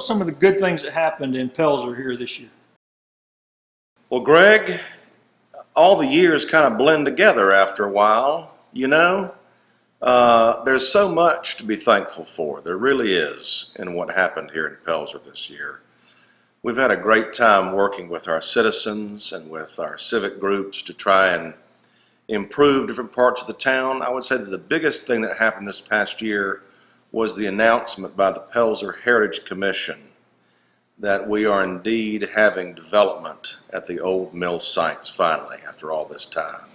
some of the good things that happened in Pelzer here this year. Well, Greg, all the years kind of blend together after a while, you know. There's so much to be thankful for. There really is in what happened here in Pelzer this year. We've had a great time working with our citizens and with our civic groups to try and improve different parts of the town. I would say that the biggest thing that happened this past year was the announcement by the Pelzer Heritage Commission that we are indeed having development at the old mill sites finally after all this time.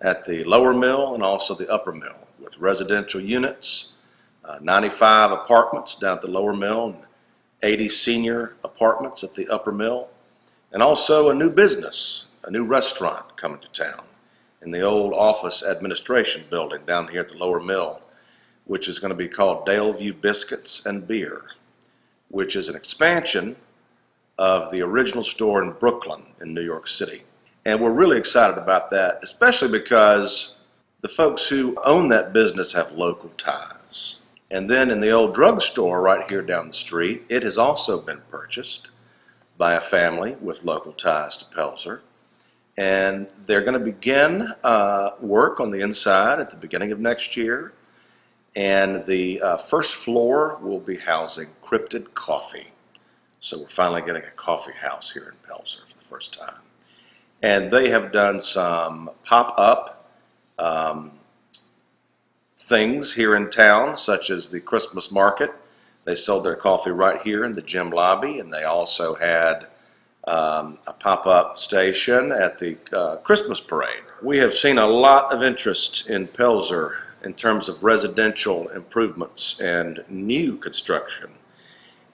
At the lower mill and also the upper mill with residential units, 95 apartments down at the lower mill and 80 senior apartments at the upper mill, and also a new business, a new restaurant coming to town in the old office administration building down here at the lower mill, which is going to be called Daleview Biscuits and Beer, which is an expansion of the original store in Brooklyn in New York City. And we're really excited about that, especially because the folks who own that business have local ties. And then in the old drugstore right here down the street, it has also been purchased by a family with local ties to Pelzer. And they're going to begin work on the inside at the beginning of next year. And the first floor will be housing Cryptid Coffee. So we're finally getting a coffee house here in Pelzer for the first time. And they have done some pop-up things here in town, such as the Christmas market. They sold their coffee right here in the gym lobby, and they also had a pop-up station at the Christmas parade. We have seen a lot of interest in Pelzer in terms of residential improvements and new construction.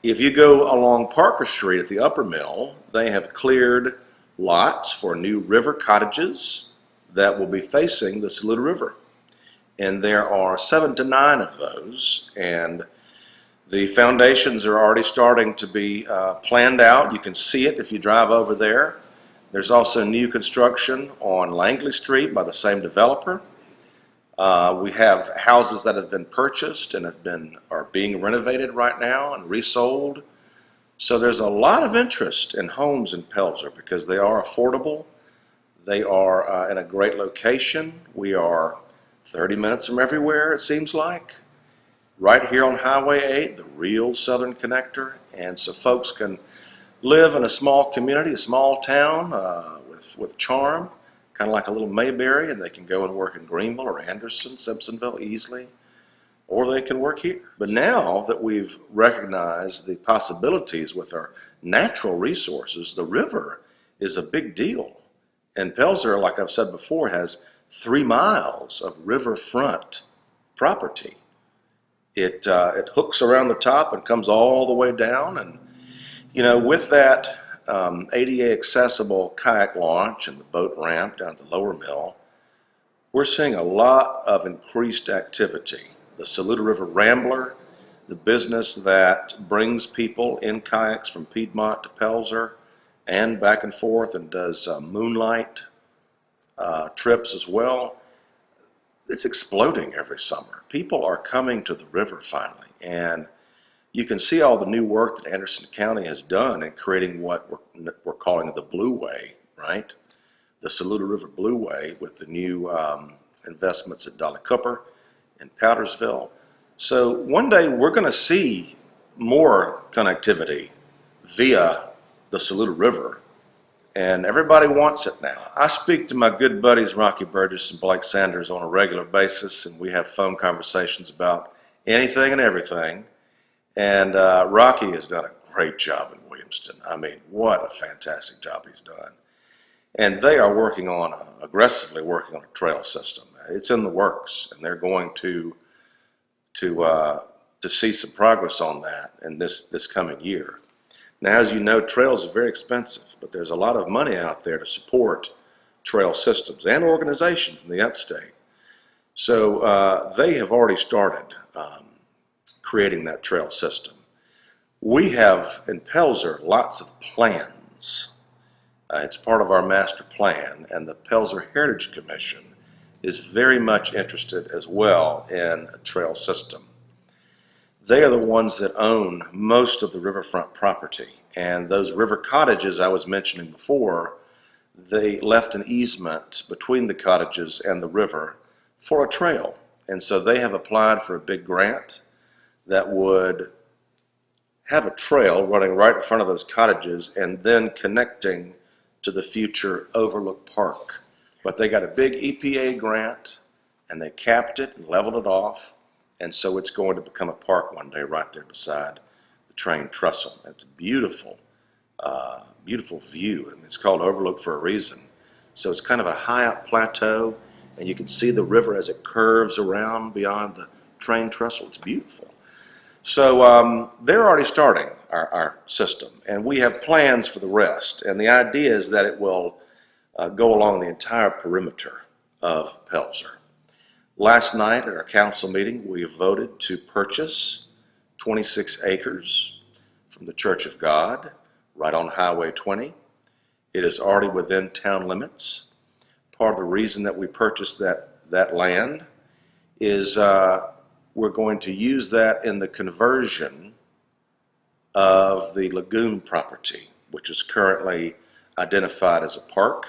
If you go along Parker Street at the upper mill, they have cleared lots for new river cottages that will be facing the Saluda River. And there are 7 to 9 of those, and the foundations are already starting to be planned out. You can see it if you drive over there. There's also new construction on Langley Street by the same developer. We have houses that have been purchased and are being renovated right now and resold. So there's a lot of interest in homes in Pelzer because they are affordable. They are in a great location. We are 30 minutes from everywhere, it seems like. Right here on Highway 8, the real southern connector. And so folks can live in a small community, a small town with charm, kind of like a little Mayberry, and they can go and work in Greenville or Anderson, Simpsonville easily, or they can work here. But now that we've recognized the possibilities with our natural resources, the river is a big deal. And Pelzer, like I've said before, has 3 miles of riverfront property. It hooks around the top and comes all the way down, and you know, with that ADA accessible kayak launch and the boat ramp down at the lower mill, we're seeing a lot of increased activity. The Saluda River Rambler, the business that brings people in kayaks from Piedmont to Pelzer and back and forth and does moonlight trips as well. It's exploding every summer. People are coming to the river finally, and you can see all the new work that Anderson County has done in creating what we're calling the Blue Way, right? The Saluda River Blue Way with the new investments at Dolly Cooper and Powdersville. So one day we're going to see more connectivity via the Saluda River, and everybody wants it now. I speak to my good buddies Rocky Burgess and Blake Sanders on a regular basis, and we have phone conversations about anything and everything. And Rocky has done a great job in Williamston. I mean, what a fantastic job he's done. And they are aggressively working on a trail system. It's in the works, and they're going to see some progress on that in this coming year. Now, as you know, trails are very expensive, but there's a lot of money out there to support trail systems and organizations in the upstate. So they have already started creating that trail system. We have in Pelzer lots of plans. It's part of our master plan, and the Pelzer Heritage Commission is very much interested as well in a trail system. They are the ones that own most of the riverfront property. And those river cottages I was mentioning before, they left an easement between the cottages and the river for a trail. And so they have applied for a big grant that would have a trail running right in front of those cottages and then connecting to the future Overlook Park. But they got a big EPA grant and they capped it and leveled it off, and so it's going to become a park one day right there beside the train trestle. It's a beautiful, beautiful view, and it's called Overlook for a reason. So it's kind of a high up plateau, and you can see the river as it curves around beyond the train trestle. It's beautiful. So they're already starting our system, and we have plans for the rest. And the idea is that it will go along the entire perimeter of Pelzer. Last night at our council meeting, we voted to purchase 26 acres from the Church of God right on Highway 20. It is already within town limits. Part of the reason that we purchased that land is we're going to use that in the conversion of the lagoon property, which is currently identified as a park,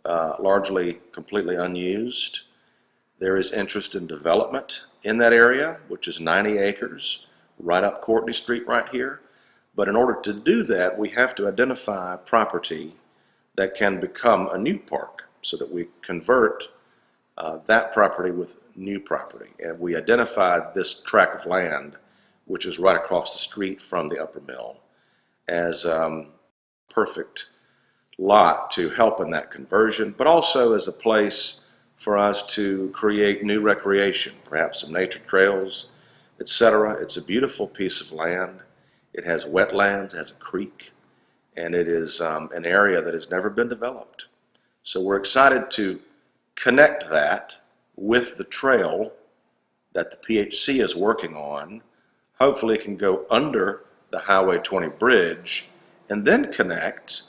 largely completely unused. There is interest in development in that area, which is 90 acres, right up Courtney Street right here. But in order to do that, we have to identify property that can become a new park so that we convert that property with new property. And we identified this tract of land, which is right across the street from the upper mill, as perfect lot to help in that conversion, but also as a place for us to create new recreation, perhaps some nature trails, etc. It's a beautiful piece of land. It has wetlands, it has a creek, and it is an area that has never been developed. So we're excited to connect that with the trail that the PHC is working on. Hopefully it can go under the Highway 20 bridge and then connect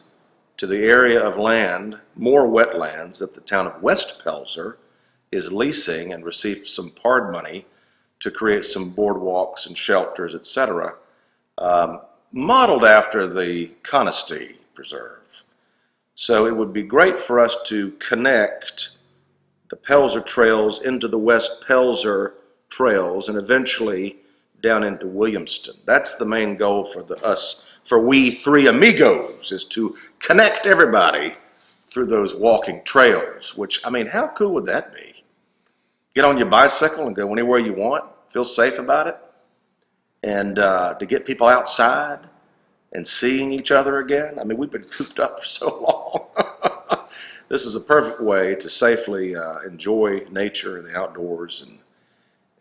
to the area of land, more wetlands, that the town of West Pelzer is leasing and received some PARD money to create some boardwalks and shelters, etc., modeled after the Conestee Preserve. So it would be great for us to connect the Pelzer trails into the West Pelzer trails and eventually down into Williamston. That's the main goal for we three amigos, is to connect everybody through those walking trails, which, I mean, how cool would that be? Get on your bicycle and go anywhere you want, feel safe about it, and to get people outside and seeing each other again. I mean, we've been cooped up for so long. This is a perfect way to safely enjoy nature and the outdoors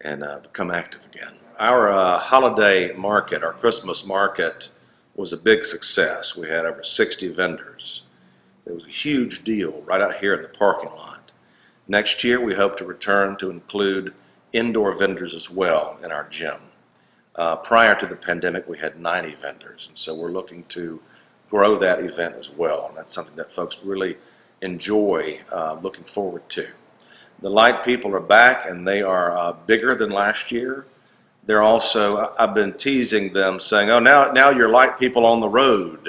and become active again. Our holiday market, our Christmas market, was a big success. We had over 60 vendors. It was a huge deal right out here in the parking lot. Next year, we hope to return to include indoor vendors as well in our gym. Prior to the pandemic, we had 90 vendors, and so we're looking to grow that event as well, and that's something that folks really enjoy looking forward to. The light people are back, and they are bigger than last year. They're also, I've been teasing them, saying, oh, now you're light people on the road.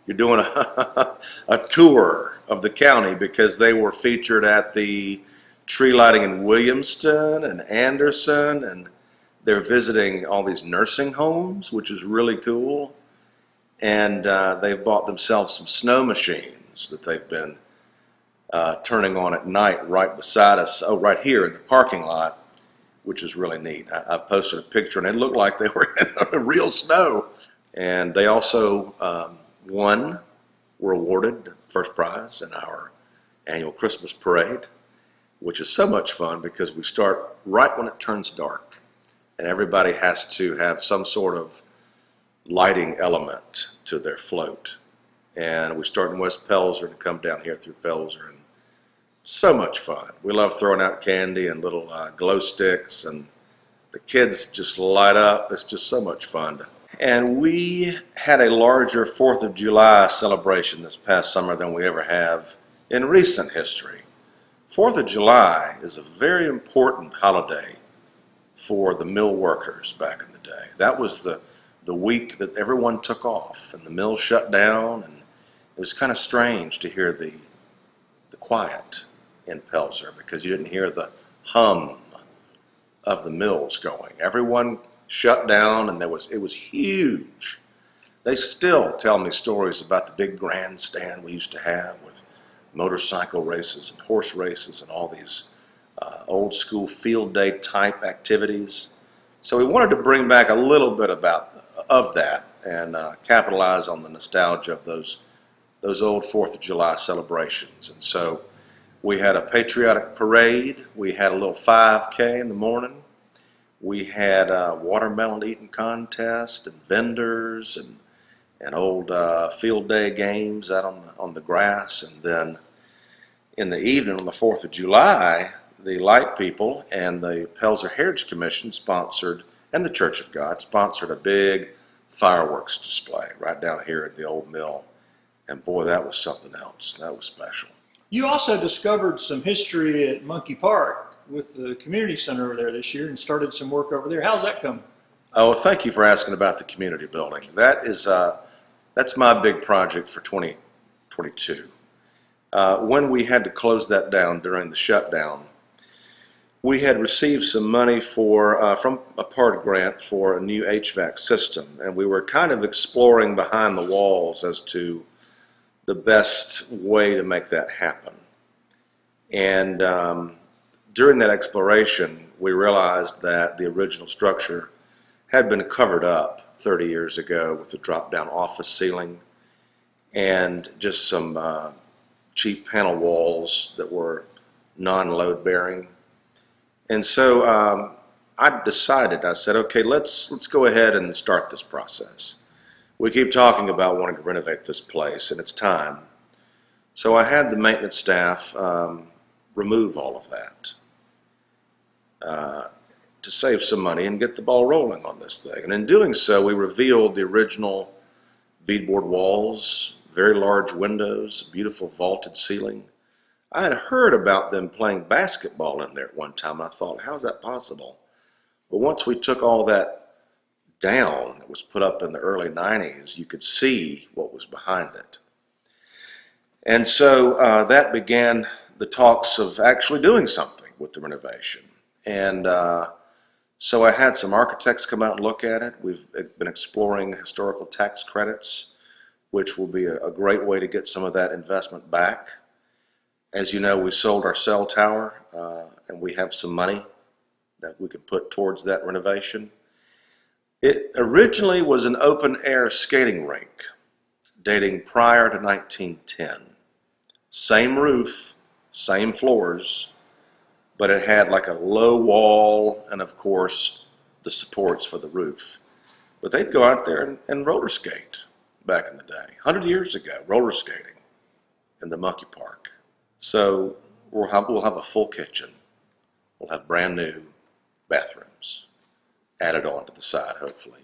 You're doing a tour of the county, because they were featured at the tree lighting in Williamston and Anderson, and they're visiting all these nursing homes, which is really cool. And they've bought themselves some snow machines that they've been turning on at night right beside us, right here in the parking lot, which is really neat. I posted a picture, and it looked like they were in the real snow. And they also were awarded first prize in our annual Christmas parade, which is so much fun because we start right when it turns dark, and everybody has to have some sort of lighting element to their float. And we start in West Pelzer and come down here through Pelzer, and so much fun. We love throwing out candy and little glow sticks, and the kids just light up. It's just so much fun. And we had a larger 4th of July celebration this past summer than we ever have in recent history. 4th of July is a very important holiday for the mill workers back in the day. That was the week that everyone took off and the mill shut down, and it was kind of strange to hear the quiet in Pelzer because you didn't hear the hum of the mills going. Everyone shut down, and it was huge. They still tell me stories about the big grandstand we used to have with motorcycle races and horse races and all these old school field day type activities. So we wanted to bring back a little bit of that and capitalize on the nostalgia of those old 4th of July celebrations. And so we had a patriotic parade. We had a little 5K in the morning. We had a watermelon eating contest and vendors and old field day games out on the grass. And then in the evening on the 4th of July, the Light People and the Pelzer Heritage Commission sponsored, and the Church of God sponsored, a big fireworks display right down here at the old mill. And boy, that was something else. That was special. You also discovered some history at Monkey Park with the community center over there this year and started some work over there. How's that coming? Oh, thank you for asking about the community building. That's my big project for 2022. When we had to close that down during the shutdown, we had received some money from a PART grant for a new HVAC system, and we were kind of exploring behind the walls as to the best way to make that happen. And during that exploration, we realized that the original structure had been covered up 30 years ago with a drop-down office ceiling and just some cheap panel walls that were non-load bearing. And so I said, okay, let's go ahead and start this process. We keep talking about wanting to renovate this place, and it's time. So I had the maintenance staff remove all of that to save some money and get the ball rolling on this thing. And in doing so, we revealed the original beadboard walls, very large windows, beautiful vaulted ceiling. I had heard about them playing basketball in there at one time, and I thought, how is that possible? But once we took all that down that was put up in the early 90s, you could see what was behind it. And so that began the talks of actually doing something with the renovation. And so I had some architects come out and look at it. We've been exploring historical tax credits, which will be a great way to get some of that investment back. As you know, we sold our cell tower, and we have some money that we could put towards that renovation. It originally was an open-air skating rink dating prior to 1910. Same roof, same floors, but it had like a low wall and, of course, the supports for the roof. But they'd go out there and roller skate back in the day, 100 years ago, roller skating in the Monkey Park. So we'll have a full kitchen. We'll have brand new bathrooms added on to the side, hopefully.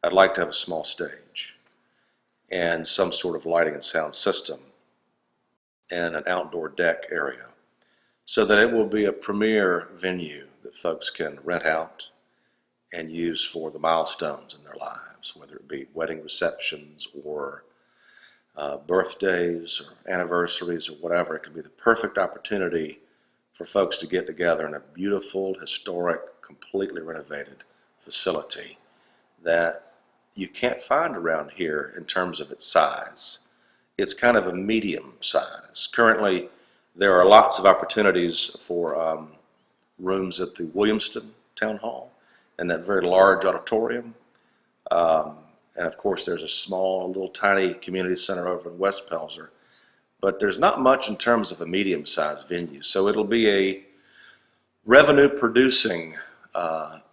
I'd like to have a small stage and some sort of lighting and sound system and an outdoor deck area so that it will be a premier venue that folks can rent out and use for the milestones in their lives, whether it be wedding receptions or birthdays or anniversaries or whatever. It can be the perfect opportunity for folks to get together in a beautiful, historic, completely renovated facility that you can't find around here in terms of its size. It's kind of a medium size. Currently, there are lots of opportunities for rooms at the Williamston Town Hall and that very large auditorium. And of course, there's a small, little tiny community center over in West Pelzer. But there's not much in terms of a medium-sized venue. So it'll be a revenue-producing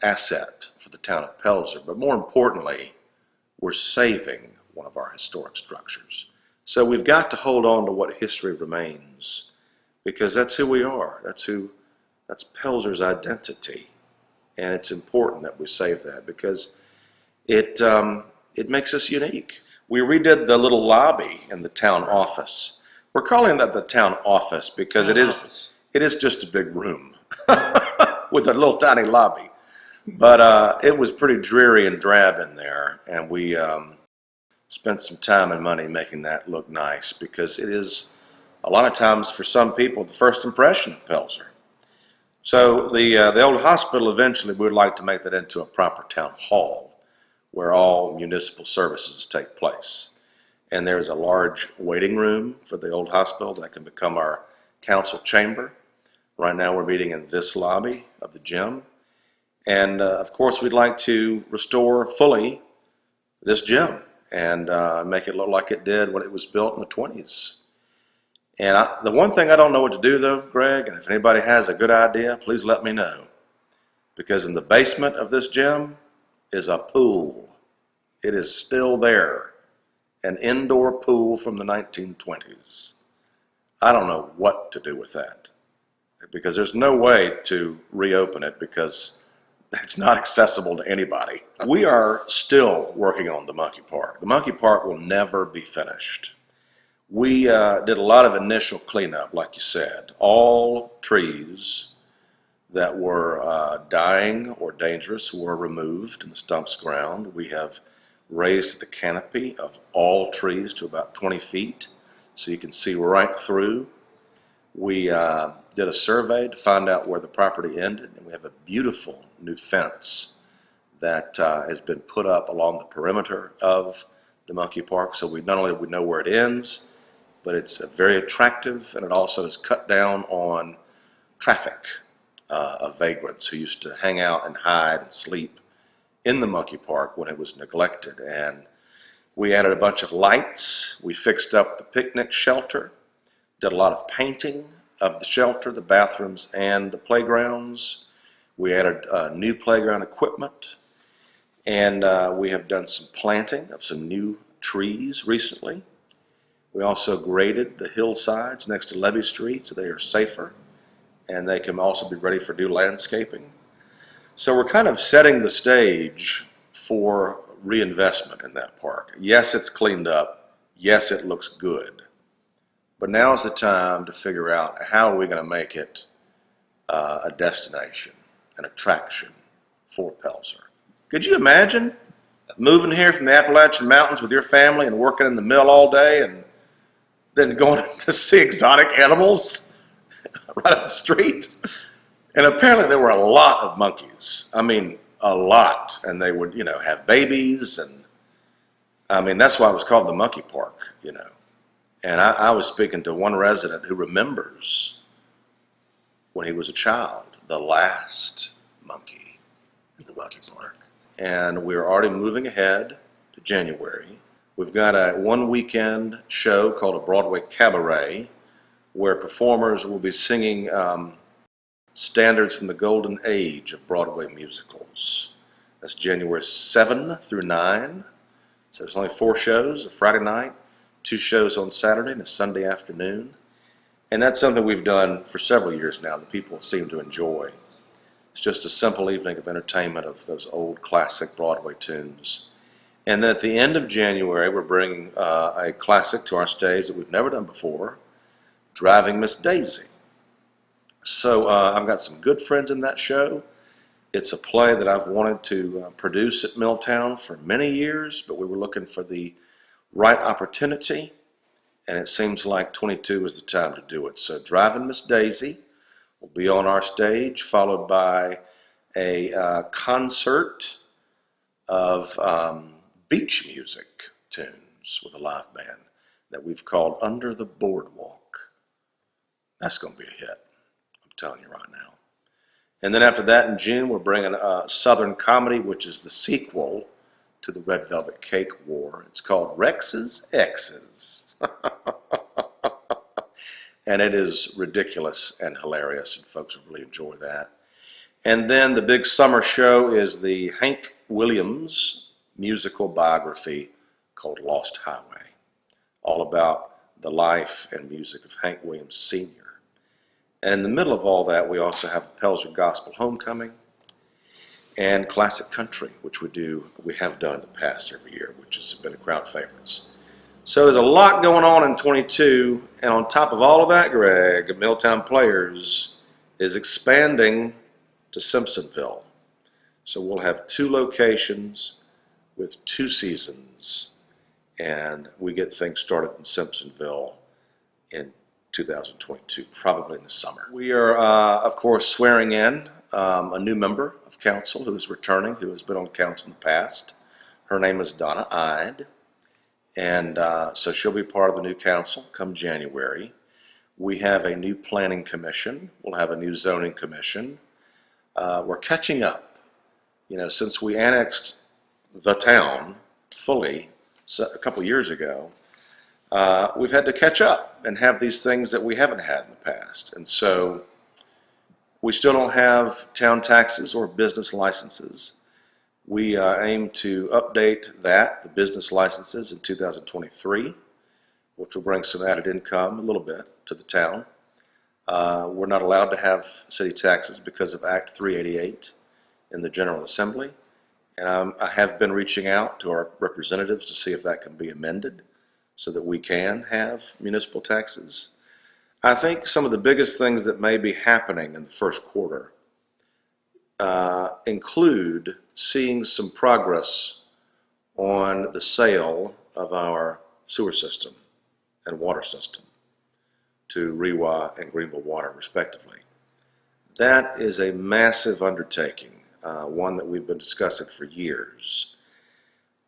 asset for the town of Pelzer. But more importantly, we're saving one of our historic structures. So we've got to hold on to what history remains, because that's who we are. That's Pelzer's identity. And it's important that we save that because it makes us unique. We redid the little lobby in the town office. We're calling that the town office because it is just a big room with a little tiny lobby. But it was pretty dreary and drab in there, and we spent some time and money making that look nice, because it is a lot of times for some people the first impression of Pelzer. So the old hospital, eventually we would like to make that into a proper town hall where all municipal services take place. And there's a large waiting room for the old hospital that can become our council chamber. Right now we're meeting in this lobby of the gym. And of course we'd like to restore fully this gym and make it look like it did when it was built in the 20s. And the one thing I don't know what to do though, Greg, and if anybody has a good idea, please let me know. Because in the basement of this gym is a pool. It is still there. An indoor pool from the 1920s. I don't know what to do with that, because there's no way to reopen it because it's not accessible to anybody. We are still working on the monkey park. The monkey park will never be finished. We did a lot of initial cleanup, like you said. All trees that were dying or dangerous were removed in the stump's ground. We have raised the canopy of all trees to about 20 feet so you can see right through. We did a survey to find out where the property ended, and we have a beautiful new fence that has been put up along the perimeter of the monkey park, so we not only we know where it ends, but it's very attractive, and it also has cut down on traffic of vagrants who used to hang out and hide and sleep in the monkey park when it was neglected. And we added a bunch of lights. We fixed up the picnic shelter, did a lot of painting of the shelter, the bathrooms, and the playgrounds. We added new playground equipment, and we have done some planting of some new trees recently. We also graded the hillsides next to Levee Street so they are safer, and they can also be ready for new landscaping. So we're kind of setting the stage for reinvestment in that park. Yes, it's cleaned up. Yes, it looks good. But now is the time to figure out how are we going to make it a destination, an attraction for Pelzer. Could you imagine moving here from the Appalachian Mountains with your family and working in the mill all day and then going to see exotic animals right up the street? And apparently there were a lot of monkeys. I mean, a lot. And they would, have babies. And I mean, that's why it was called the monkey park, And I was speaking to one resident who remembers when he was a child, the last monkey in the monkey park. And we're already moving ahead to January. We've got a one-weekend show called a Broadway Cabaret, where performers will be singing standards from the golden age of Broadway musicals. That's January 7 through 9. So there's only 4 shows, a Friday night, 2 shows on Saturday, and a Sunday afternoon. And that's something we've done for several years now that people seem to enjoy. It's just a simple evening of entertainment of those old classic Broadway tunes. And then at the end of January, we're bringing a classic to our stage that we've never done before, Driving Miss Daisy. So I've got some good friends in that show. It's a play that I've wanted to produce at Milltown for many years, but we were looking for the right opportunity, and it seems like 22 is the time to do it. So Driving Miss Daisy will be on our stage, followed by a concert of beach music tunes with a live band that we've called Under the Boardwalk. That's going to be a hit, I'm telling you right now. And then after that in June, we're bringing a Southern comedy, which is the sequel to the Red Velvet Cake War. It's called Rex's Exes. And it is ridiculous and hilarious, and folks will really enjoy that. And then the big summer show is the Hank Williams musical biography called Lost Highway, all about the life and music of Hank Williams Sr. And in the middle of all that, we also have a Pelzer Gospel Homecoming and classic country, which we have done in the past every year, which has been crowd favorites. So there's a lot going on in 22, and on top of all of that, Greg, Milltown Players is expanding to Simpsonville. So we'll have 2 locations with 2 seasons, and we get things started in Simpsonville in 2022, probably in the summer. We are, of course, swearing in a new member of council who is returning, who has been on council in the past. Her name is Donna Ide, and so she'll be part of the new council come January. We have a new planning commission. We'll have a new zoning commission. We're catching up. You know, since we annexed the town fully a couple years ago, we've had to catch up and have these things that we haven't had in the past. And so we still don't have town taxes or business licenses. We aim to update the business licenses in 2023, which will bring some added income, a little bit, to the town. We're not allowed to have city taxes because of Act 388 in the General Assembly. And I have been reaching out to our representatives to see if that can be amended so that we can have municipal taxes. I think some of the biggest things that may be happening in the first quarter include seeing some progress on the sale of our sewer system and water system to Rewa and Greenville Water, respectively. That is a massive undertaking, one that we've been discussing for years.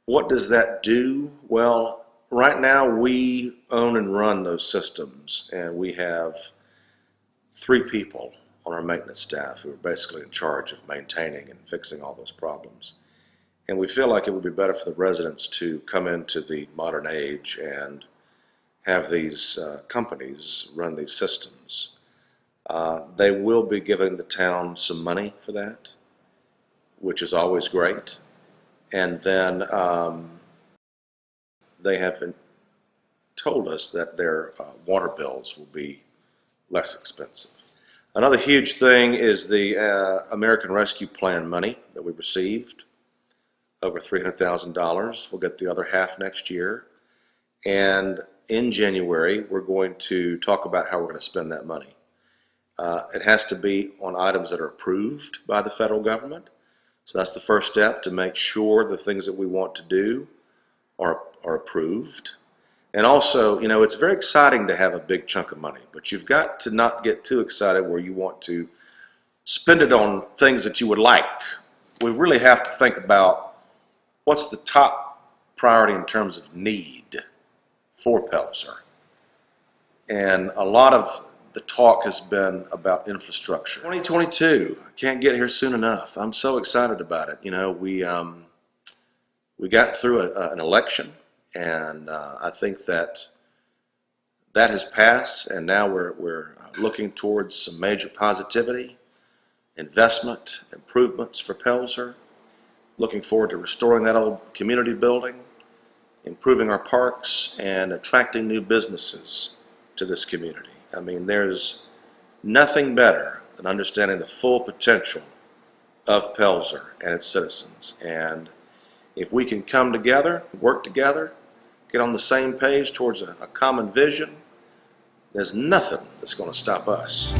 What does that do? Well, right now we own and run those systems, and we have 3 people on our maintenance staff who are basically in charge of maintaining and fixing all those problems. And we feel like it would be better for the residents to come into the modern age and have these companies run these systems. They will be giving the town some money for that, which is always great. And then they have told us that their water bills will be less expensive. Another huge thing is the American Rescue Plan money that we received, over $300,000. We'll get the other half next year. And in January, we're going to talk about how we're going to spend that money. It has to be on items that are approved by the federal government. So that's the first step, to make sure the things that we want to do are approved. And also, you know, it's very exciting to have a big chunk of money, but you've got to not get too excited where you want to spend it on things that you would like. We really have to think about what's the top priority in terms of need for Pelzer. And a lot of the talk has been about infrastructure. 2022, can't get here soon enough. I'm so excited about it. You know, we got through an election, and I think that has passed, and now we're looking towards some major positivity, investment, improvements for Pelzer. Looking forward to restoring that old community building, improving our parks, and attracting new businesses to this community. I mean, there's nothing better than understanding the full potential of Pelzer and its citizens. And if we can come together, work together, get on the same page towards a common vision, there's nothing that's going to stop us.